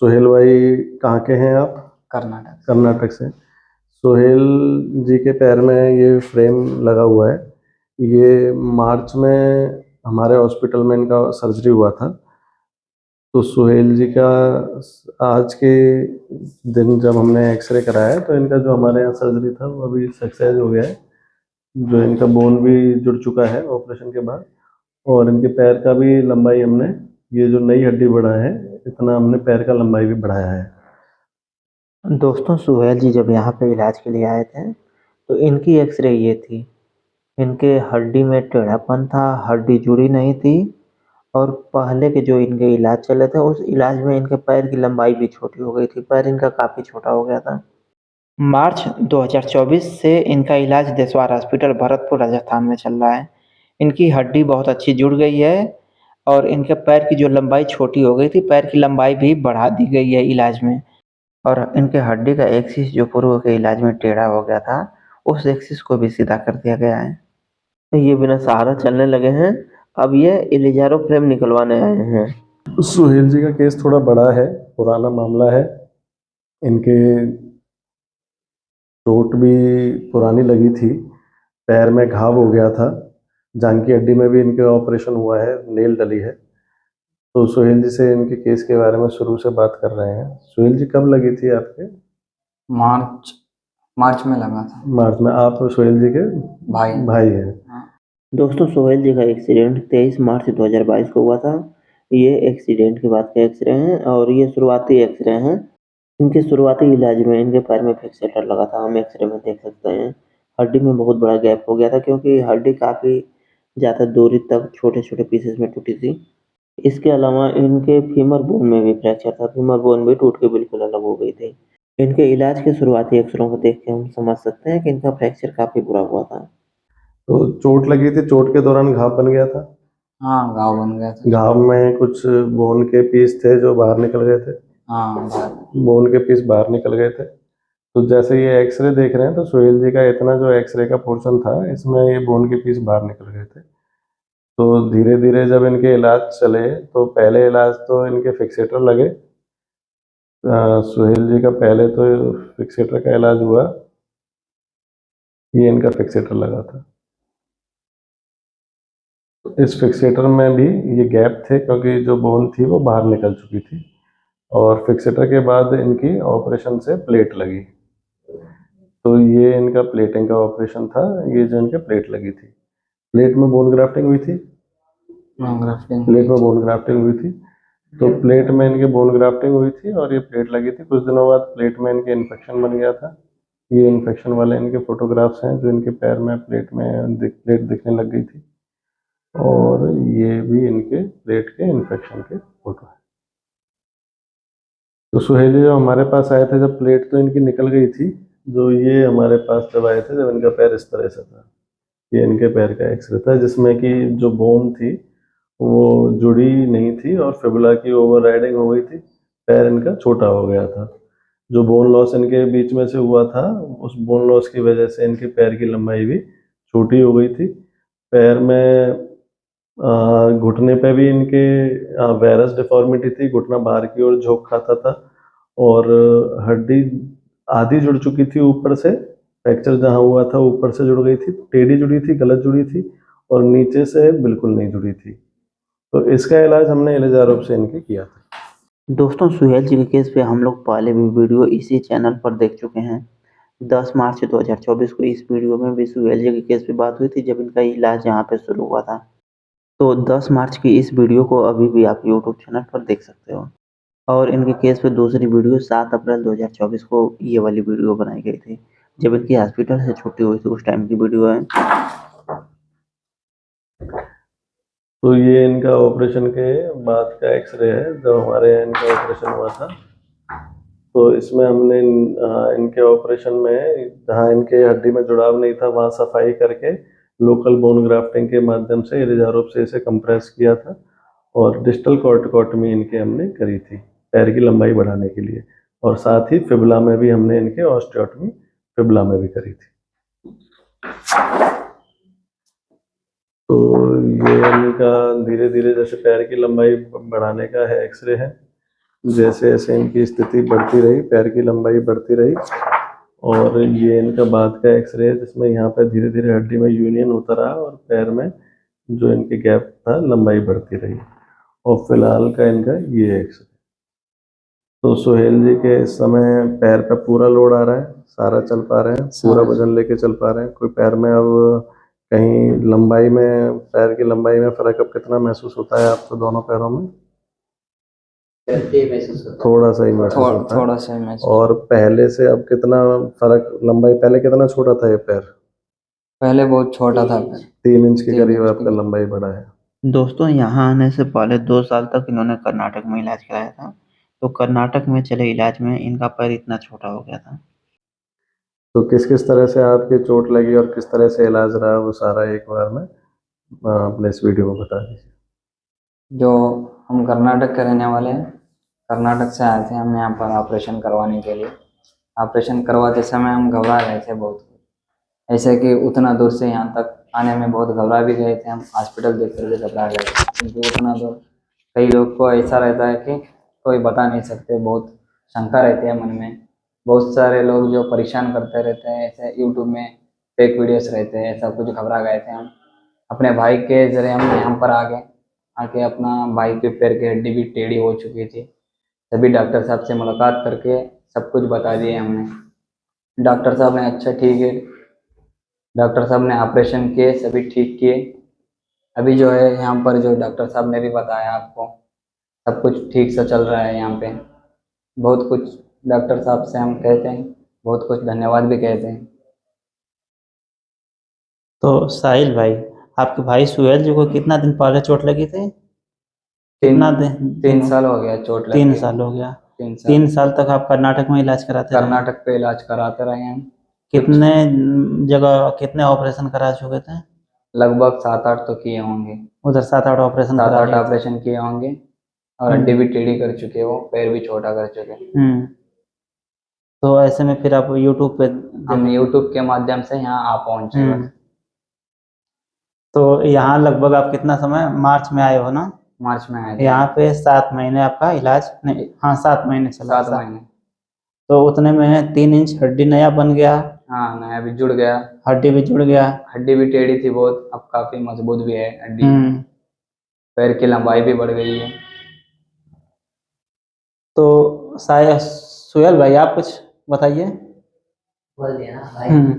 सोहेल भाई कहाँ के हैं आप? कर्नाटक। कर्नाटक से। सोहेल जी के पैर में ये फ्रेम लगा हुआ है। ये मार्च में हमारे हॉस्पिटल में इनका सर्जरी हुआ था। तो सोहेल जी का आज के दिन जब हमने एक्सरे कराया तो इनका जो हमारे यहाँ सर्जरी था वो अभी सक्सेस हो गया है। जो इनका बोन भी जुड़ चुका है ऑपरेशन के बाद, और इनके पैर का भी लंबाई हमने, ये जो नई हड्डी बढ़ा है, इतना हमने पैर का लंबाई भी बढ़ाया है। दोस्तों, सुहेल जी जब यहाँ पे इलाज के लिए आए थे तो इनकी एक्सरे ये थी। इनके हड्डी में टेढ़ापन था, हड्डी जुड़ी नहीं थी। और पहले के जो इनके इलाज चले थे उस इलाज में इनके पैर की लंबाई भी छोटी हो गई थी, पैर इनका काफ़ी छोटा हो गया था। मार्च 2024 से इनका इलाज देसवार हॉस्पिटल भरतपुर राजस्थान में चल रहा है। इनकी हड्डी बहुत अच्छी जुड़ गई है और इनके पैर की जो लंबाई छोटी हो गई थी, पैर की लंबाई भी बढ़ा दी गई है इलाज में। और इनके हड्डी का एक्सिस जो पूर्व के इलाज में टेढ़ा हो गया था, उस एक्सिस को भी सीधा कर दिया गया है। तो ये बिना सहारा चलने लगे हैं। अब ये इलिजारो फ्रेम निकलवाने आए हैं। सोहेल जी का केस थोड़ा बड़ा है, पुराना मामला है। इनके चोट भी पुरानी लगी थी, पैर में घाव हो गया था, जांघ की हड्डी में भी इनके ऑपरेशन हुआ है, नेल डली है। तो सोहेल जी से इनके केस के बारे में शुरू से बात कर रहे हैं। सोहेल जी कब लगी थी आपके? मार्च मार्च में लगा था। मार्च में। आप सोहेल जी के भाई हैं। हाँ। दोस्तों, सोहेल जी का एक्सीडेंट 23 मार्च 2022 को हुआ था। ये एक्सीडेंट के बाद के एक्सरे हैं और ये शुरुआती एक्सरे हैं। इनके शुरुआती इलाज में इनके पैर में फिक्सेटर लगा था, हम एक्सरे में देख सकते हैं। हड्डी में बहुत बड़ा गैप हो गया था क्योंकि हड्डी काफ़ी ज़्यादा दूरी तक छोटे छोटे पीसेस में टूटी थी। इसके अलावा इनके फीमर बोन में भी फ्रैक्चर था, फीमर बोन भी टूट के बिल्कुल अलग हो गई थी। इनके इलाज के शुरुआती एक्सरों को देख के हम समझ सकते हैं कि इनका फ्रैक्चर काफ़ी बुरा हुआ था। तो चोट लगी थी, चोट के दौरान घाव बन गया था। हाँ, घाव बन गया था। घाव में कुछ बोन के पीस थे जो बाहर निकल गए थे। हाँ, बोन के पीस बाहर निकल गए थे। तो जैसे ये एक्सरे देख रहे हैं तो सोहेल जी का इतना जो एक्सरे का पोर्शन था, इसमें ये बोन के पीस बाहर निकल गए थे। तो धीरे धीरे जब इनके इलाज चले तो पहले इलाज तो इनके फिक्सेटर लगे। सोहेल जी का पहले तो फिक्सेटर का इलाज हुआ, ये इनका फिक्सेटर लगा था। इस फिक्सेटर में भी ये गैप थे क्योंकि जो बोन थी वो बाहर निकल चुकी थी, और फिक्सेटर के बाद इनकी ऑपरेशन से प्लेट लगी। तो ये इनका प्लेटिंग का ऑपरेशन था। ये जो इनके प्लेट लगी थी, प्लेट में बोन ग्राफ्टिंग हुई थी। प्लेट में बोन ग्राफ्टिंग हुई थी। तो प्लेट में इनके बोन ग्राफ्टिंग हुई थी और ये प्लेट लगी थी। कुछ दिनों बाद प्लेट में इनके इन्फेक्शन बन गया था। ये इन्फेक्शन वाले इनके फोटोग्राफ्स हैं जो इनके पैर में प्लेट दिखने लग गई थी, और ये भी इनके प्लेट के इन्फेक्शन के फोटो है। तो सुहेली जो हमारे पास आए थे जब प्लेट तो इनकी निकल गई थी, जो ये हमारे पास जब आए थे जब इनका पैर इस तरह से था, ये इनके पैर का एक्सरे था जिसमें कि जो बोन थी वो जुड़ी नहीं थी और फिबुला की ओवर राइडिंग हो गई थी। पैर इनका छोटा हो गया था। जो बोन लॉस इनके बीच में से हुआ था, उस बोन लॉस की वजह से इनके पैर की लंबाई भी छोटी हो गई थी। पैर में घुटने पे भी इनके वेरस डिफॉर्मिटी थी, घुटना बाहर की ओर झोंक खाता था, और हड्डी आधी जुड़ चुकी थी ऊपर से। फ्रैक्चर जहाँ हुआ था ऊपर से जुड़ गई थी, टेढ़ी जुड़ी थी, गलत जुड़ी थी, और नीचे से बिल्कुल नहीं जुड़ी थी। तो इसका इलाज हमने इलिजारोब से इनके किया था। दोस्तों, सुहेल जी के केस पे हम लोग पहले भी वीडियो इसी चैनल पर देख चुके हैं। 10 मार्च 2024 को इस वीडियो में भी सुहेल जी के केस पे बात हुई थी जब इनका इलाज यहाँ पे शुरू हुआ था। तो 10 मार्च की इस वीडियो को अभी भी आप यूट्यूब चैनल पर देख सकते हो। और इनके केस पे दूसरी वीडियो 7 अप्रैल 2024 को ये वाली वीडियो बनाई गई थी जब इनकी हॉस्पिटल से छुट्टी हुई थी, उस टाइम की वीडियो है। तो ये इनका ऑपरेशन के बाद का एक्सरे है जब हमारे यहाँ इनका ऑपरेशन हुआ था। तो इसमें हमने इनके ऑपरेशन में जहाँ इनके हड्डी में जुड़ाव नहीं था वहाँ सफाई करके लोकल बोन ग्राफ्टिंग के माध्यम से इलिजारोब से इसे कंप्रेस किया था, और डिस्टल कॉर्टिकोटमी इनके हमने करी थी पैर की लंबाई बढ़ाने के लिए, और साथ ही फिबुला में भी हमने इनके ऑस्टियोटमी फिबुला में भी करी थी। तो ये इनका धीरे धीरे जैसे पैर की लंबाई बढ़ाने का है एक्सरे है। जैसे जैसे इनकी स्थिति बढ़ती रही, पैर की लंबाई बढ़ती रही, और ये इनका बाद का एक्सरे है जिसमें यहाँ पे धीरे धीरे हड्डी में यूनियन होता रहा और पैर में जो इनके गैप था लंबाई बढ़ती रही। और फिलहाल का इनका ये एक्सरे। तो सुहेल जी के इस समय पैर पे पूरा लोड आ रहा है, सारा चल पा रहे हैं, पूरा सारा। वजन लेके चल पा रहे हैं। कोई पैर में अब कहीं लंबाई में, पैर की लंबाई में फर्क अब कितना महसूस होता है आपको दोनों पैरों में? थोड़ा सा ही महसूस होता है। थोड़ा सा मैच। और पहले से अब कितना फर्क, लंबाई पहले कितना छोटा था ये पैर? पहले बहुत छोटा था पैर। 3 इंच के 3 करीब इंच आपका की। लंबाई बढ़ा है। दोस्तों यहाँ आने से पहले 2 साल तक इन्होंने कर्नाटक में इलाज कराया था। तो कर्नाटक में चले इलाज में इनका पैर इतना छोटा हो गया था। तो किस किस तरह से आपकी चोट लगी और किस तरह से इलाज रहा, वो सारा एक बार में अपने इस वीडियो में बता दीजिए। जो हम कर्नाटक के रहने वाले हैं, कर्नाटक से आए थे हम यहाँ पर ऑपरेशन करवाने के लिए। ऑपरेशन करवाते समय हम घबरा गए थे बहुत, ऐसे कि उतना दूर से यहाँ तक आने में बहुत घबरा भी गए थे हम। हॉस्पिटल देख कर भी घबरा गए थे, क्योंकि उतना दूर कई लोग को ऐसा रहता है कि कोई बता नहीं सकते, बहुत शंका रहती है मन में। बहुत सारे लोग जो परेशान करते रहते हैं, ऐसे यूट्यूब में फेक वीडियोस रहते हैं, ऐसा कुछ घबरा गए थे हम। अपने भाई के जरिए हम यहाँ पर आ गए, आके अपना भाई के पैर की हड्डी भी टेढ़ी हो चुकी थी। तभी डॉक्टर साहब से मुलाकात करके सब कुछ बता दिए हमने। डॉक्टर साहब ने अच्छा ठीक है, डॉक्टर साहब ने ऑपरेशन किए, सभी ठीक किए। अभी जो है यहाँ पर जो डॉक्टर साहब ने भी बताया आपको, सब कुछ ठीक से चल रहा है यहाँ पे। बहुत कुछ डॉक्टर साहब से हम कहते हैं, बहुत कुछ धन्यवाद भी कहते हैं। तो साहिल भाई, आपके भाई सुहेल जी को कितना दिन पहले चोट लगी थी? कितना दिन? 3 साल हो गया चोट लगी 3 है। साल हो गया। 3 साल 3 साल तक आप कर्नाटक में इलाज कराते रहे? कर्नाटक पे इलाज कराते रहे हैं। कितने जगह कितने ऑपरेशन करा चुके थे? लगभग 7-8 तो किए होंगे। उधर 7-8 ऑपरेशन करा 7-8 लिए थे। ऑपरेशन किए होंगे, और हड्डी भी टेढ़ी कर चुके हो, पैर भी छोटा कर चुके। तो ऐसे में फिर आप यूट्यूब पे हम यूट्यूब के माध्यम से यहाँ आ पहुँचे बस। तो यहाँ लगभग आप कितना समय, मार्च में आए हो ना? मार्च में आए थे। यहाँ पे 7 महीने आपका इलाज नहीं, हाँ 7 महीने चला। 7 महीने। तो उतने में 3 इंच हड्डी नया बन गया, हाँ, नया भी जुड़ गया, हड्डी भी जुड़ गया। हड्डी भी टेढ़ी थी बहुत, अब काफी मजबूत भी है हड्डी। पैर की लंबाई भी बढ़ गई है। तो शायद सुहेल भाई आप कुछ बताइए। बोल दिया ना भाई।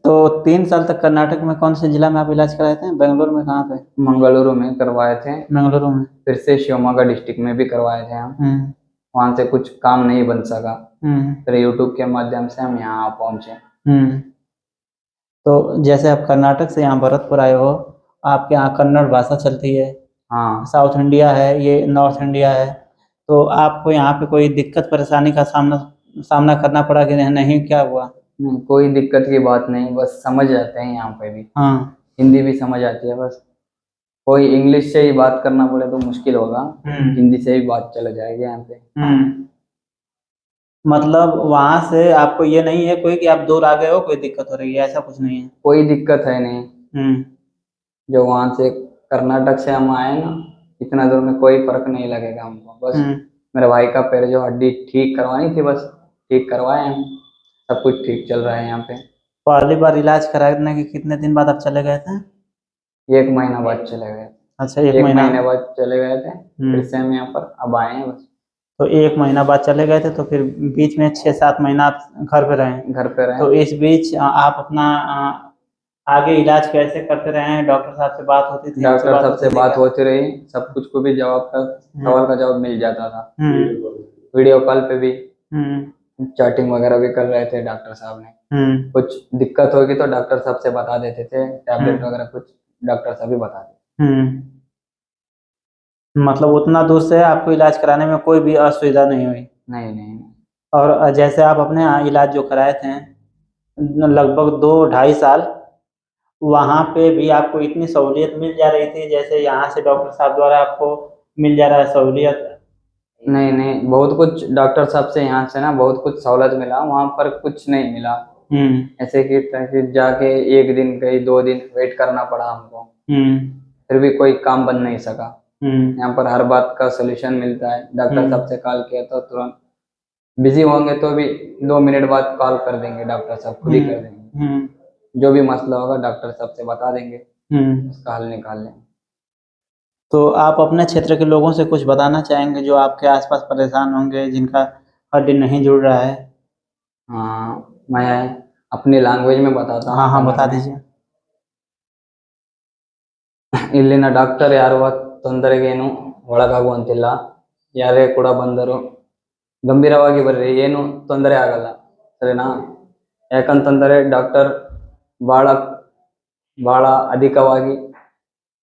तो 3 साल तक कर्नाटक में कौन से जिला में आप इलाज कराए थे? बेंगलोर में? कहाँ पे? मंगलुरु में करवाए थे। बेंगलुरु में। फिर से शिवमोगा डिस्ट्रिक्ट में भी करवाए थे हम। वहाँ से कुछ काम नहीं बन सका, फिर यूट्यूब के माध्यम से हम यहाँ पहुँचे। तो जैसे आप कर्नाटक से यहाँ भरतपुर आए हो, आपके यहाँ कन्नड़ भाषा चलती है। हाँ, साउथ इंडिया है, ये नॉर्थ इंडिया है। तो आपको यहाँ पे कोई दिक्कत परेशानी का सामना करना पड़ा कि नहीं, क्या हुआ? नहीं, कोई दिक्कत की बात नहीं, बस समझ जाते हैं यहाँ पे भी। हाँ, हिंदी भी समझ आती है बस। कोई इंग्लिश से ही बात करना पड़े तो मुश्किल होगा, हिंदी से ही बात चल जाएगी यहाँ पे। मतलब वहां से आपको ये नहीं है कोई कि आप दूर आ गए हो, कोई दिक्कत हो रही है, ऐसा कुछ नहीं है? कोई दिक्कत है नहीं। जो वहां से कर्नाटक से हम आए ना, इतना दूर में कोई फर्क नहीं लगेगा हमको। बस मेरे भाई का पैर जो हड्डी ठीक करवानी थी, बस ठीक करवाए हम। सब कुछ ठीक चल रहा है यहाँ पे। पहली बार इलाज कराने के कितने दिन बाद आप चले गए थे? 1 महीना बाद चले गए। अच्छा, 1 महीना महीने बाद चले गए थे, फिर से हम यहाँ पर अब आए हैं बस। तो 1 महीना बाद चले गए थे, तो फिर बीच में 6-7 महीना आप घर पे रहे? घर पे रहे। तो इस बीच आप अपना आगे इलाज कैसे करते रहे हैं? डॉक्टर साहब से बात होती थी? डॉक्टर साहब से बात होती रही, सब कुछ को भी सवाल का जवाब मिल जाता था। वीडियो कॉल पे भी चैटिंग वगैरह भी कर रहे थे डॉक्टर साहब ने। कुछ दिक्कत होगी तो डॉक्टर साहब से बता देते थे, टैबलेट वगैरह कुछ डॉक्टर साहब ही बता देते। मतलब उतना दूर से आपको इलाज कराने में कोई भी असुविधा नहीं हुई? नहीं। और जैसे आप अपने यहाँ इलाज जो कराए थे लगभग 2-2.5 साल, वहाँ पे भी आपको इतनी सहूलियत मिल जा रही थी जैसे यहाँ से डॉक्टर साहब द्वारा आपको मिल जा रहा है सहूलियत? नहीं, बहुत कुछ डॉक्टर साहब से यहाँ से ना बहुत कुछ सहूलत मिला, वहाँ पर कुछ नहीं मिला। ऐसे कि जाके 1 दिन कहीं 2 दिन वेट करना पड़ा हमको, फिर भी कोई काम बन नहीं सका। यहाँ पर हर बात का सोल्यूशन मिलता है। डॉक्टर हम्म। साहब से कॉल किया तो तुरंत, बिजी होंगे तो भी 2 मिनट बाद कॉल कर देंगे, डॉक्टर साहब खुद ही कर देंगे। जो भी मसला होगा डॉक्टर साहब से बता देंगे, उसका हल निकाल लेंगे। तो आप अपने क्षेत्र के लोगों से कुछ बताना चाहेंगे जो आपके आसपास परेशान होंगे, जिनका हड्डी नहीं जुड़ रहा है? हाँ, मैं अपनी लैंग्वेज में बताता हूँ। हाँ, बता कन्नड़ में। दीजिए। ಇಲ್ಲಿನ ಡಾಕ್ಟರ್ ಯಾರುವ ತೊಂದರೆಗೇನು ಒಳಗಾಗುವಂತಿಲ್ಲ. ಯಾರೇ ಕೂಡ ಬಂದರೂ ಗಂಭೀರವಾಗಿ ಬರ್ರಿ, ಏನು ತೊಂದರೆ ಆಗಲ್ಲ, ಸರಿನಾ? ಯಾಕಂತಂದರೆ ಡಾಕ್ಟರ್ ಭಾಳ ಭಾಳ ಅಧಿಕವಾಗಿ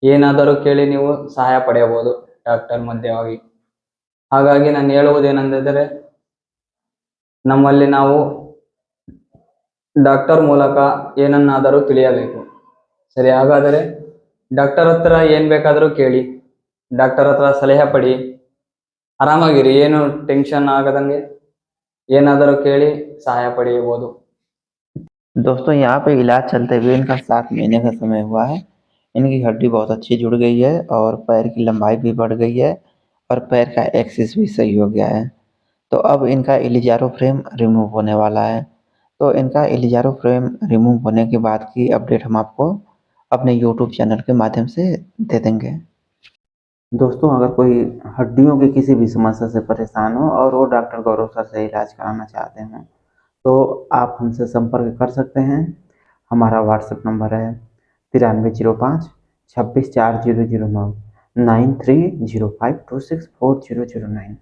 ಏನಾದರೂ ಕೇಳಿ ನೀವು ಸಹಾಯ ಪಡೆಯಬಹುದು ಡಾಕ್ಟರ್ ಮಧ್ಯವಾಗಿ. ಹಾಗಾಗಿ ನಾನು ಹೇಳುವುದೇನೆಂದರೆ, ನಮ್ಮಲ್ಲಿ ನಾವು ಡಾಕ್ಟರ್ ಮೂಲಕ ಏನನ್ನಾದರೂ ತಿಳಿಯಬೇಕು, ಸರಿ? ಹಾಗಾದರೆ ಡಾಕ್ಟರ್ ಹತ್ರ ಏನು ಬೇಕಾದರೂ ಕೇಳಿ, ಡಾಕ್ಟರ್ ಹತ್ರ ಸಲಹೆ ಪಡಿ, ಆರಾಮಾಗಿರಿ, ಏನು ಟೆನ್ಷನ್ ಆಗದಂಗೆ ಏನಾದರೂ ಕೇಳಿ ಸಹಾಯ ಪಡೆಯಬಹುದು। दोस्तों यहाँ पे इलाज चलते हुए इनका 7 महीने का समय हुआ है। इनकी हड्डी बहुत अच्छी जुड़ गई है और पैर की लंबाई भी बढ़ गई है और पैर का एक्सिस भी सही हो गया है। तो अब इनका इलिजारो फ्रेम रिमूव होने वाला है। तो इनका इलिजारो फ्रेम रिमूव होने के बाद की अपडेट हम आपको अपने यूट्यूब चैनल के माध्यम से दे देंगे। दोस्तों अगर कोई हड्डियों की किसी भी समस्या से परेशान हो और वो डॉक्टर गौरव सर से इलाज कराना चाहते हैं तो आप हमसे संपर्क कर सकते हैं। हमारा व्हाट्सएप नंबर है 9305 26 4009 9305264009।